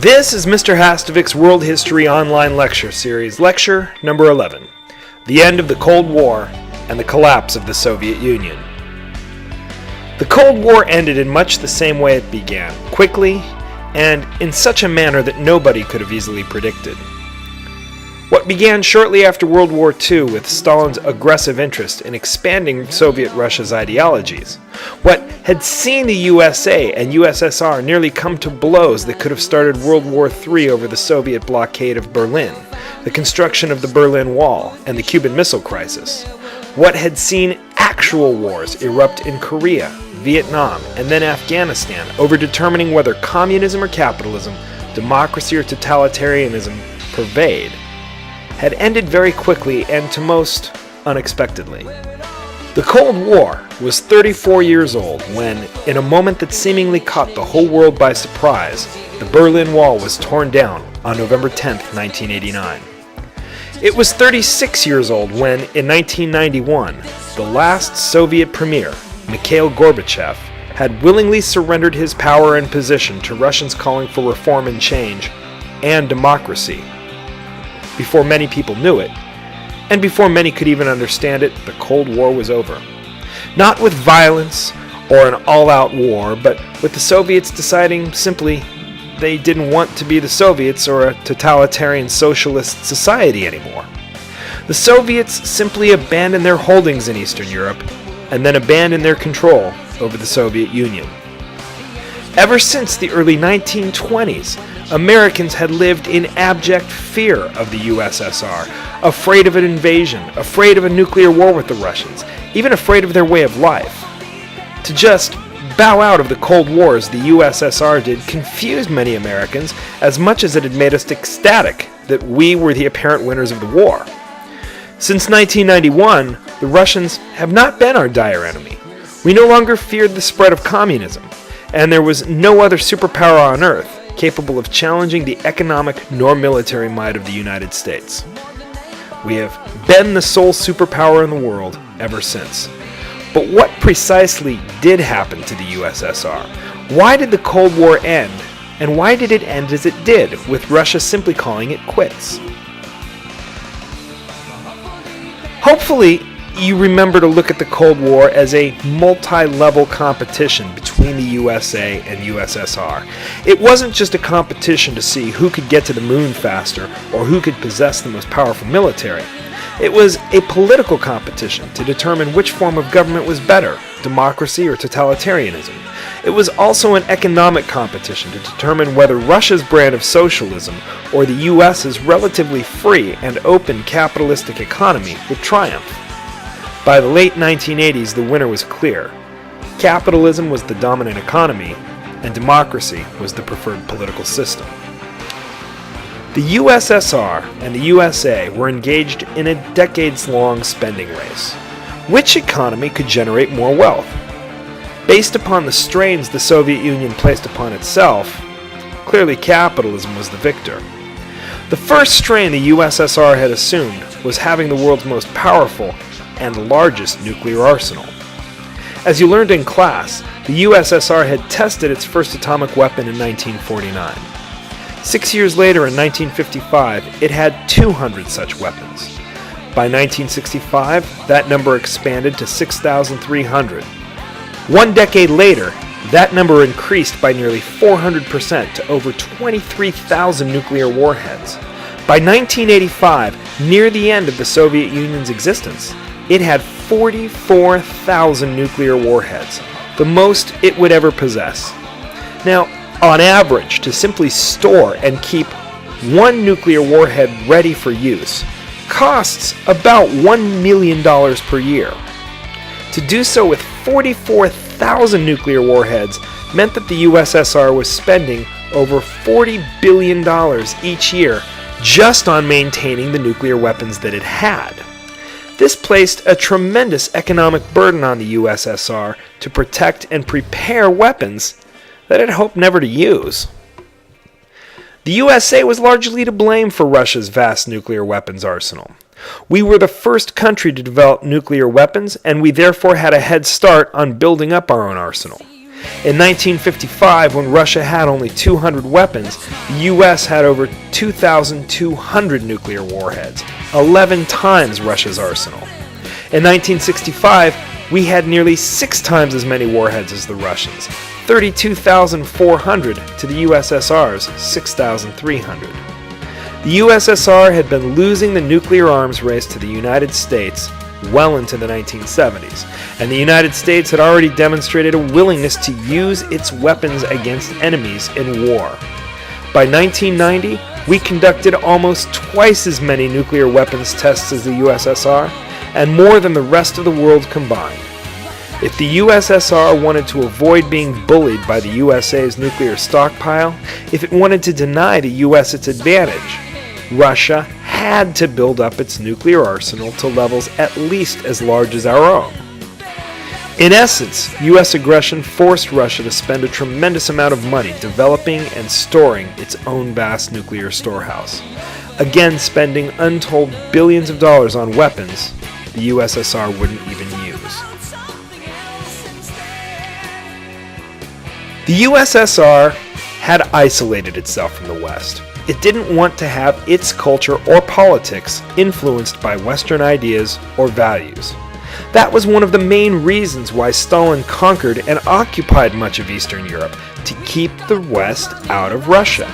This is Mr. Hasdovic's World History Online Lecture Series, Lecture number 11, The End of the Cold War and the Collapse of the Soviet Union. The Cold War ended in much the same way it began, quickly and in such a manner that nobody could have easily predicted. What began shortly after World War II with Stalin's aggressive interest in expanding Soviet Russia's ideologies, what had seen the USA and USSR nearly come to blows that could have started World War III over the Soviet blockade of Berlin, the construction of the Berlin Wall, and the Cuban Missile Crisis, what had seen actual wars erupt in Korea, Vietnam, and then Afghanistan over determining whether communism or capitalism, democracy or totalitarianism pervade, had ended very quickly and to most unexpectedly. The Cold War was 34 years old when, in a moment that seemingly caught the whole world by surprise, the Berlin Wall was torn down on November 10, 1989. It was 36 years old when, in 1991, the last Soviet premier, Mikhail Gorbachev, had willingly surrendered his power and position to Russians calling for reform and change and democracy. Before many people knew it, and before many could even understand it, the Cold War was over. Not with violence or an all-out war, but with the Soviets deciding simply they didn't want to be the Soviets or a totalitarian socialist society anymore. The Soviets simply abandoned their holdings in Eastern Europe and then abandoned their control over the Soviet Union. Ever since the early 1920s, Americans had lived in abject fear of the USSR, afraid of an invasion, afraid of a nuclear war with the Russians, even afraid of their way of life. To just bow out of the Cold War as the USSR did confused many Americans as much as it had made us ecstatic that we were the apparent winners of the war. Since 1991, the Russians have not been our dire enemy. We no longer feared the spread of communism, and there was no other superpower on Earth capable of challenging the economic nor military might of the United States. We have been the sole superpower in the world ever since. But what precisely did happen to the USSR? Why did the Cold War end? And why did it end as it did, with Russia simply calling it quits? Hopefully, you remember to look at the Cold War as a multi-level competition between the USA and USSR. It wasn't just a competition to see who could get to the moon faster or who could possess the most powerful military. It was a political competition to determine which form of government was better, democracy or totalitarianism. It was also an economic competition to determine whether Russia's brand of socialism or the US's relatively free and open capitalistic economy would triumph. By the late 1980s, the winner was clear. Capitalism was the dominant economy, and democracy was the preferred political system. The USSR and the USA were engaged in a decades-long spending race. Which economy could generate more wealth? Based upon the strains the Soviet Union placed upon itself, clearly capitalism was the victor. The first strain the USSR had assumed was having the world's most powerful and largest nuclear arsenal. As you learned in class, the USSR had tested its first atomic weapon in 1949. 6 years later, in 1955, it had 200 such weapons. By 1965, that number expanded to 6,300. 1 decade later, that number increased by nearly 400% to over 23,000 nuclear warheads. By 1985, near the end of the Soviet Union's existence, it had 44,000 nuclear warheads, the most it would ever possess. Now, on average, to simply store and keep one nuclear warhead ready for use costs about $1 million per year. To do so with 44,000 nuclear warheads meant that the USSR was spending over $40 billion each year just on maintaining the nuclear weapons that it had. This placed a tremendous economic burden on the USSR to protect and prepare weapons that it hoped never to use. The USA was largely to blame for Russia's vast nuclear weapons arsenal. We were the first country to develop nuclear weapons, and we therefore had a head start on building up our own arsenal. In 1955, when Russia had only 200 weapons, the U.S. had over 2,200 nuclear warheads, 11 times Russia's arsenal. In 1965, we had nearly 6 times as many warheads as the Russians, 32,400 to the USSR's 6,300. The USSR had been losing the nuclear arms race to the United States well into the 1970s, and the United States had already demonstrated a willingness to use its weapons against enemies in war. By 1990, we conducted almost twice as many nuclear weapons tests as the USSR, and more than the rest of the world combined. If the USSR wanted to avoid being bullied by the USA's nuclear stockpile, if it wanted to deny the US its advantage, Russia had to build up its nuclear arsenal to levels at least as large as our own. In essence, U.S. aggression forced Russia to spend a tremendous amount of money developing and storing its own vast nuclear storehouse. Again, spending untold billions of dollars on weapons the USSR wouldn't even use. The USSR had isolated itself from the West. It didn't want to have its culture or politics influenced by Western ideas or values. That was one of the main reasons why Stalin conquered and occupied much of Eastern Europe, to keep the West out of Russia.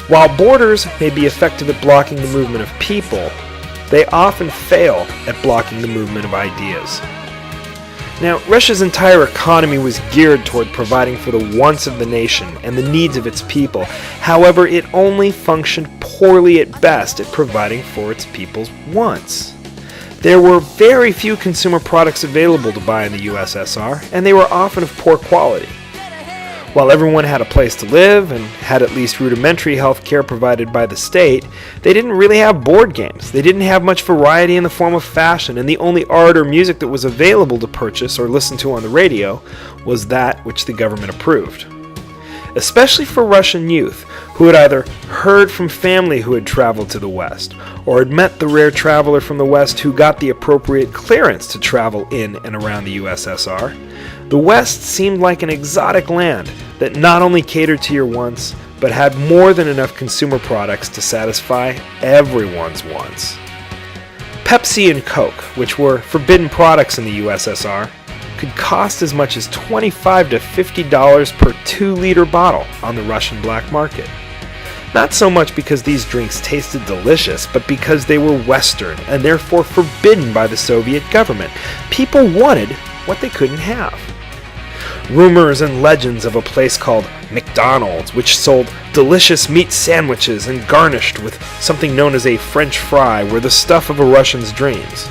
While borders may be effective at blocking the movement of people, they often fail at blocking the movement of ideas. Now, Russia's entire economy was geared toward providing for the wants of the nation and the needs of its people. However, it only functioned poorly at best at providing for its people's wants. There were very few consumer products available to buy in the USSR, and they were often of poor quality. While everyone had a place to live and had at least rudimentary health care provided by the state, they didn't really have board games. They didn't have much variety in the form of fashion, and the only art or music that was available to purchase or listen to on the radio was that which the government approved. Especially for Russian youth, who had either heard from family who had traveled to the West, or had met the rare traveler from the West who got the appropriate clearance to travel in and around the USSR, the West seemed like an exotic land that not only catered to your wants, but had more than enough consumer products to satisfy everyone's wants. Pepsi and Coke, which were forbidden products in the USSR, could cost as much as $25 to $50 per 2-liter bottle on the Russian black market. Not so much because these drinks tasted delicious, but because they were Western and therefore forbidden by the Soviet government. People wanted what they couldn't have. Rumors and legends of a place called McDonald's, which sold delicious meat sandwiches and garnished with something known as a French fry, were the stuff of a Russian's dreams.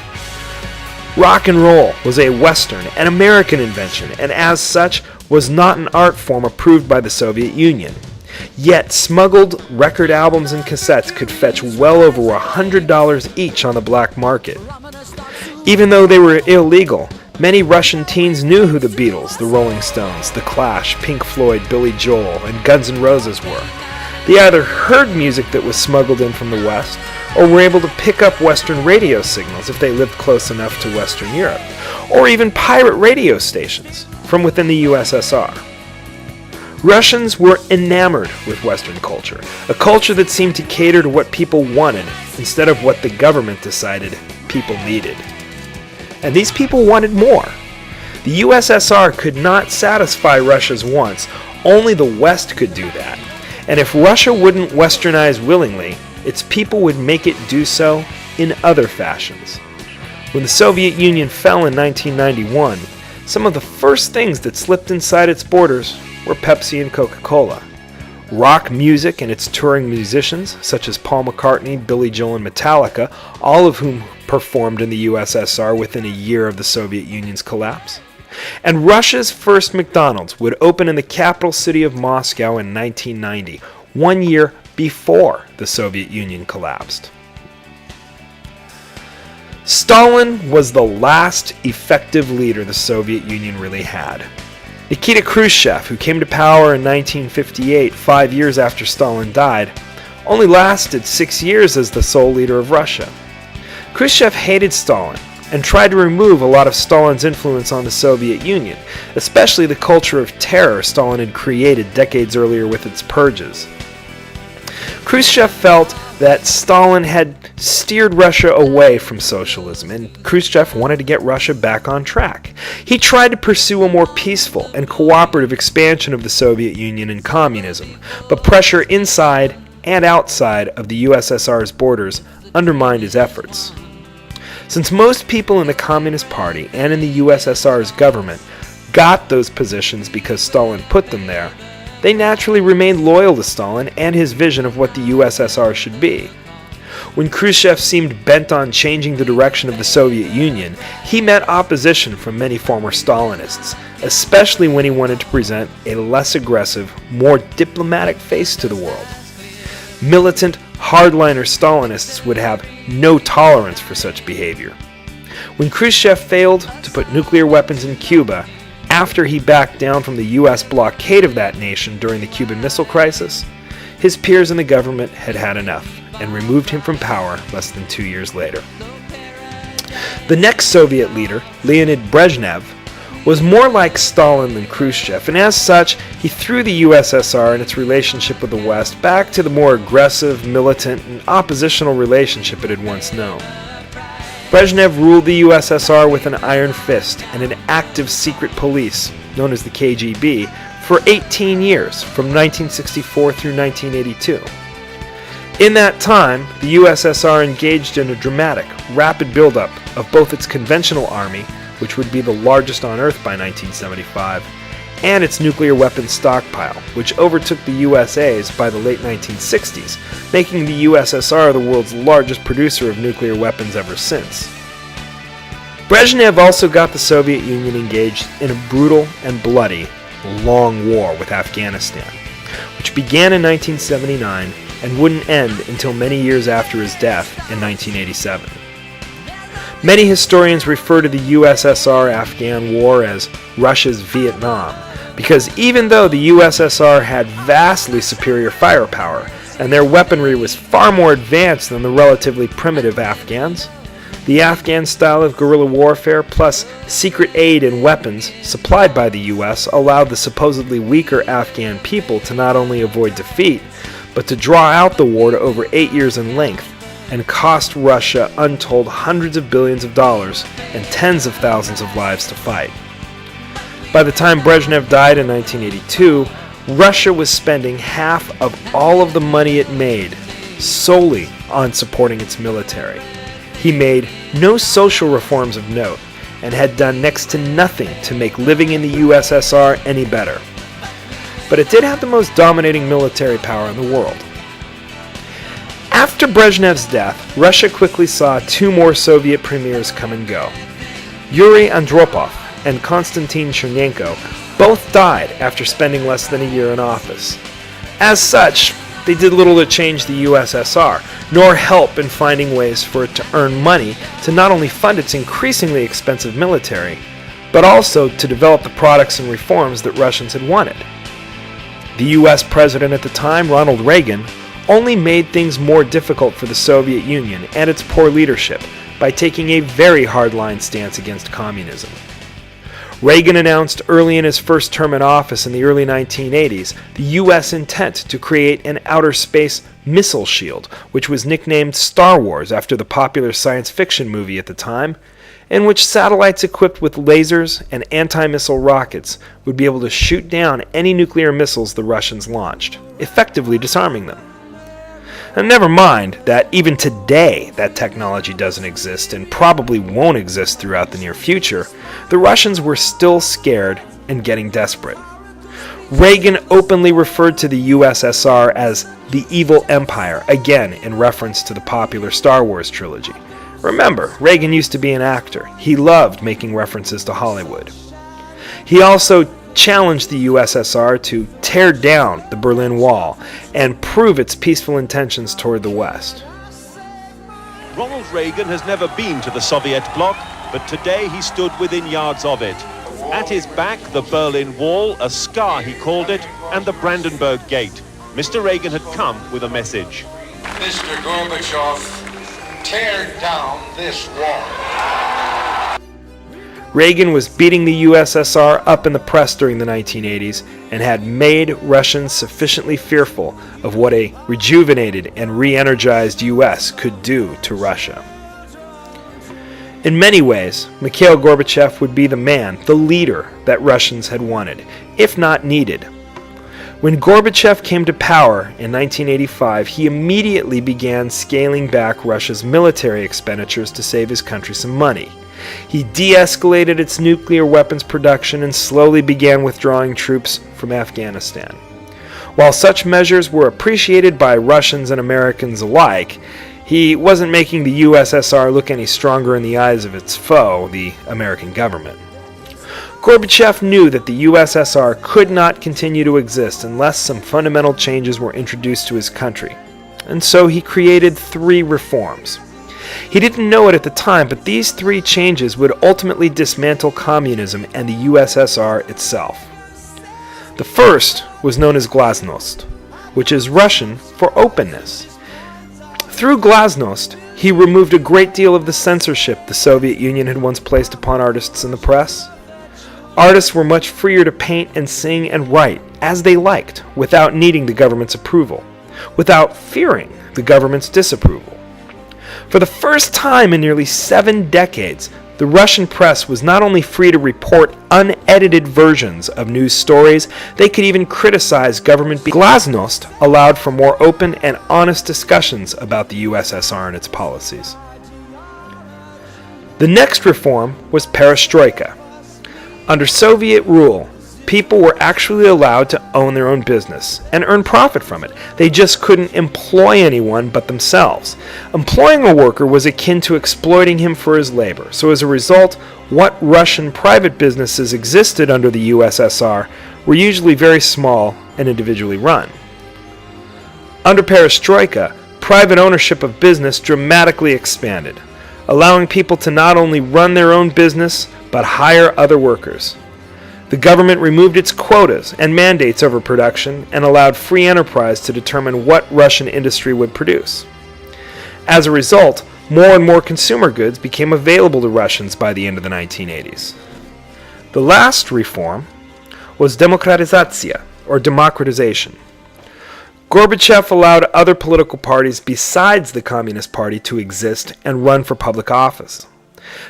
Rock and roll was a Western and American invention, and as such was not an art form approved by the Soviet Union. Yet smuggled record albums and cassettes could fetch well over $100 each on the black market. Even though they were illegal, many Russian teens knew who the Beatles, the Rolling Stones, The Clash, Pink Floyd, Billy Joel, and Guns N' Roses were. They either heard music that was smuggled in from the West, or were able to pick up Western radio signals if they lived close enough to Western Europe, or even pirate radio stations from within the USSR. Russians were enamored with Western culture, a culture that seemed to cater to what people wanted instead of what the government decided people needed. And these people wanted more. The USSR could not satisfy Russia's wants, only the West could do that. And if Russia wouldn't westernize willingly, its people would make it do so in other fashions. When the Soviet Union fell in 1991, some of the first things that slipped inside its borders were Pepsi and Coca-Cola. Rock music and its touring musicians, such as Paul McCartney, Billy Joel, and Metallica, all of whom performed in the USSR within a year of the Soviet Union's collapse. And Russia's first McDonald's would open in the capital city of Moscow in 1990, 1 year before the Soviet Union collapsed. Stalin was the last effective leader the Soviet Union really had. Nikita Khrushchev, who came to power in 1958, 5 years after Stalin died, only lasted 6 years as the sole leader of Russia. Khrushchev hated Stalin, and tried to remove a lot of Stalin's influence on the Soviet Union, especially the culture of terror Stalin had created decades earlier with its purges. Khrushchev felt that Stalin had steered Russia away from socialism, and Khrushchev wanted to get Russia back on track. He tried to pursue a more peaceful and cooperative expansion of the Soviet Union and communism, but pressure inside and outside of the USSR's borders undermined his efforts. Since most people in the Communist Party and in the USSR's government got those positions because Stalin put them there, they naturally remained loyal to Stalin and his vision of what the USSR should be. When Khrushchev seemed bent on changing the direction of the Soviet Union, he met opposition from many former Stalinists, especially when he wanted to present a less aggressive, more diplomatic face to the world. Militant, hardliner Stalinists would have no tolerance for such behavior. When Khrushchev failed to put nuclear weapons in Cuba, after he backed down from the U.S. blockade of that nation during the Cuban Missile Crisis, his peers in the government had had enough and removed him from power less than 2 years later. The next Soviet leader, Leonid Brezhnev, was more like Stalin than Khrushchev, and as such, he threw the USSR and its relationship with the West back to the more aggressive, militant, and oppositional relationship it had once known. Brezhnev ruled the USSR with an iron fist and an active secret police, known as the KGB, for 18 years, from 1964 through 1982. In that time, the USSR engaged in a dramatic, rapid buildup of both its conventional army, which would be the largest on Earth by 1975, and its nuclear weapons stockpile, which overtook the USA's by the late 1960s, making the USSR the world's largest producer of nuclear weapons ever since. Brezhnev also got the Soviet Union engaged in a brutal and bloody long war with Afghanistan, which began in 1979 and wouldn't end until many years after his death in 1987. Many historians refer to the USSR Afghan War as Russia's Vietnam, because even though the USSR had vastly superior firepower and their weaponry was far more advanced than the relatively primitive Afghans, the Afghan style of guerrilla warfare plus secret aid and weapons supplied by the US allowed the supposedly weaker Afghan people to not only avoid defeat, but to draw out the war to over 8 years in length and cost Russia untold hundreds of billions of dollars and tens of thousands of lives to fight. By the time Brezhnev died in 1982, Russia was spending half of all of the money it made solely on supporting its military. He made no social reforms of note and had done next to nothing to make living in the USSR any better. But it did have the most dominating military power in the world. After Brezhnev's death, Russia quickly saw two more Soviet premiers come and go. Yuri Andropov and Konstantin Chernenko both died after spending less than a year in office. As such, they did little to change the USSR, nor help in finding ways for it to earn money to not only fund its increasingly expensive military, but also to develop the products and reforms that Russians had wanted. The US president at the time, Ronald Reagan, only made things more difficult for the Soviet Union and its poor leadership by taking a very hardline stance against communism. Reagan announced early in his first term in office in the early 1980s the U.S. intent to create an outer space missile shield, which was nicknamed Star Wars after the popular science fiction movie at the time, in which satellites equipped with lasers and anti-missile rockets would be able to shoot down any nuclear missiles the Russians launched, effectively disarming them. And never mind that even today that technology doesn't exist and probably won't exist throughout the near future, the Russians were still scared and getting desperate. Reagan openly referred to the USSR as the evil empire, again in reference to the popular Star Wars trilogy. Remember, Reagan used to be an actor. He loved making references to Hollywood. He also challenged the USSR to tear down the Berlin Wall and prove its peaceful intentions toward the West. Ronald Reagan has never been to the Soviet bloc, but today he stood within yards of it. At his back, the Berlin Wall, a scar he called it, and the Brandenburg Gate. Mr. Reagan had come with a message. Mr. Gorbachev, tear down this wall. Reagan was beating the USSR up in the press during the 1980s and had made Russians sufficiently fearful of what a rejuvenated and re-energized US could do to Russia. In many ways, Mikhail Gorbachev would be the man, the leader that Russians had wanted, if not needed. When Gorbachev came to power in 1985, he immediately began scaling back Russia's military expenditures to save his country some money. He de-escalated its nuclear weapons production and slowly began withdrawing troops from Afghanistan. While such measures were appreciated by Russians and Americans alike, he wasn't making the USSR look any stronger in the eyes of its foe, the American government. Gorbachev knew that the USSR could not continue to exist unless some fundamental changes were introduced to his country, and so he created 3 reforms. He didn't know it at the time, but these 3 changes would ultimately dismantle communism and the USSR itself. The first was known as Glasnost, which is Russian for openness. Through Glasnost, he removed a great deal of the censorship the Soviet Union had once placed upon artists in the press. Artists were much freer to paint and sing and write as they liked, without needing the government's approval, without fearing the government's disapproval. For the first time in nearly 7 decades, the Russian press was not only free to report unedited versions of news stories, they could even criticize government. Glasnost allowed for more open and honest discussions about the USSR and its policies. The next reform was Perestroika. Under Soviet rule, people were actually allowed to own their own business and earn profit from it. They just couldn't employ anyone but themselves. Employing a worker was akin to exploiting him for his labor. So as a result, what Russian private businesses existed under the USSR were usually very small and individually run. Under Perestroika, private ownership of business dramatically expanded, allowing people to not only run their own business, but hire other workers. The government removed its quotas and mandates over production and allowed free enterprise to determine what Russian industry would produce. As a result, more and more consumer goods became available to Russians by the end of the 1980s. The last reform was demokratizatsiya, or democratization. Gorbachev allowed other political parties besides the Communist Party to exist and run for public office.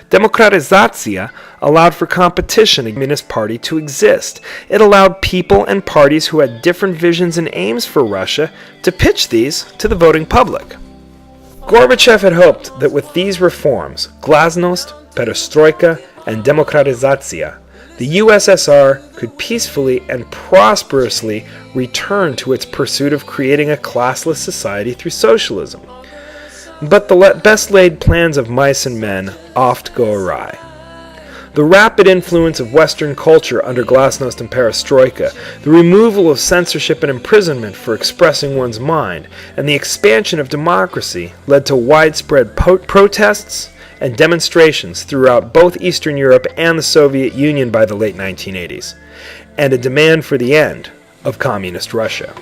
Demokratizatsiya allowed for competition in the Communist Party to exist. It allowed people and parties who had different visions and aims for Russia to pitch these to the voting public. Gorbachev had hoped that with these reforms, Glasnost, Perestroika, and Demokratizatsiya, the USSR could peacefully and prosperously return to its pursuit of creating a classless society through socialism. But the best-laid plans of mice and men oft go awry. The rapid influence of Western culture under Glasnost and Perestroika, the removal of censorship and imprisonment for expressing one's mind, and the expansion of democracy led to widespread protests and demonstrations throughout both Eastern Europe and the Soviet Union by the late 1980s, and a demand for the end of Communist Russia.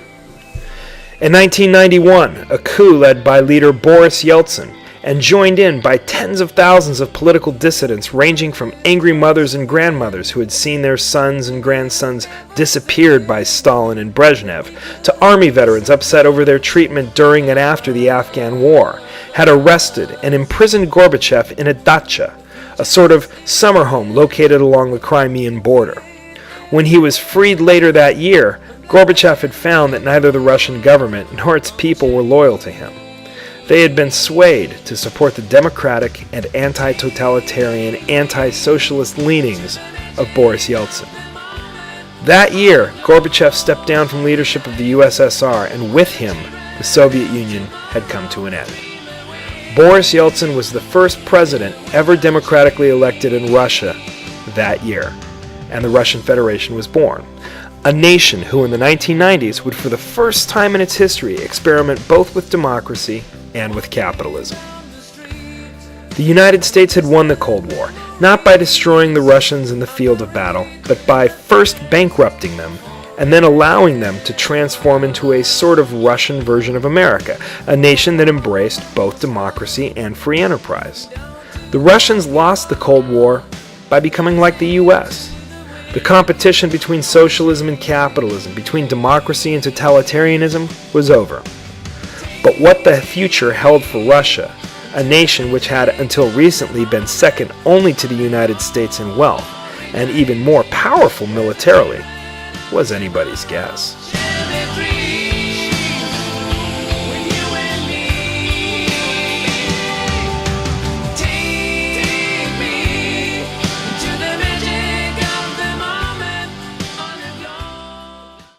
In 1991, a coup led by leader Boris Yeltsin and joined in by tens of thousands of political dissidents ranging from angry mothers and grandmothers who had seen their sons and grandsons disappeared by Stalin and Brezhnev, to army veterans upset over their treatment during and after the Afghan War, had arrested and imprisoned Gorbachev in a dacha, a sort of summer home located along the Crimean border. When he was freed later that year, Gorbachev had found that neither the Russian government nor its people were loyal to him. They had been swayed to support the democratic and anti-totalitarian, anti-socialist leanings of Boris Yeltsin. That year, Gorbachev stepped down from leadership of the USSR, and with him, the Soviet Union had come to an end. Boris Yeltsin was the first president ever democratically elected in Russia that year, and the Russian Federation was born. A nation who in the 1990s would for the first time in its history experiment both with democracy and with capitalism. The United States had won the Cold War, not by destroying the Russians in the field of battle, but by first bankrupting them and then allowing them to transform into a sort of Russian version of America, a nation that embraced both democracy and free enterprise. The Russians lost the Cold War by becoming like the US. The competition between socialism and capitalism, between democracy and totalitarianism, was over. But what the future held for Russia, a nation which had until recently been second only to the United States in wealth, and even more powerful militarily, was anybody's guess.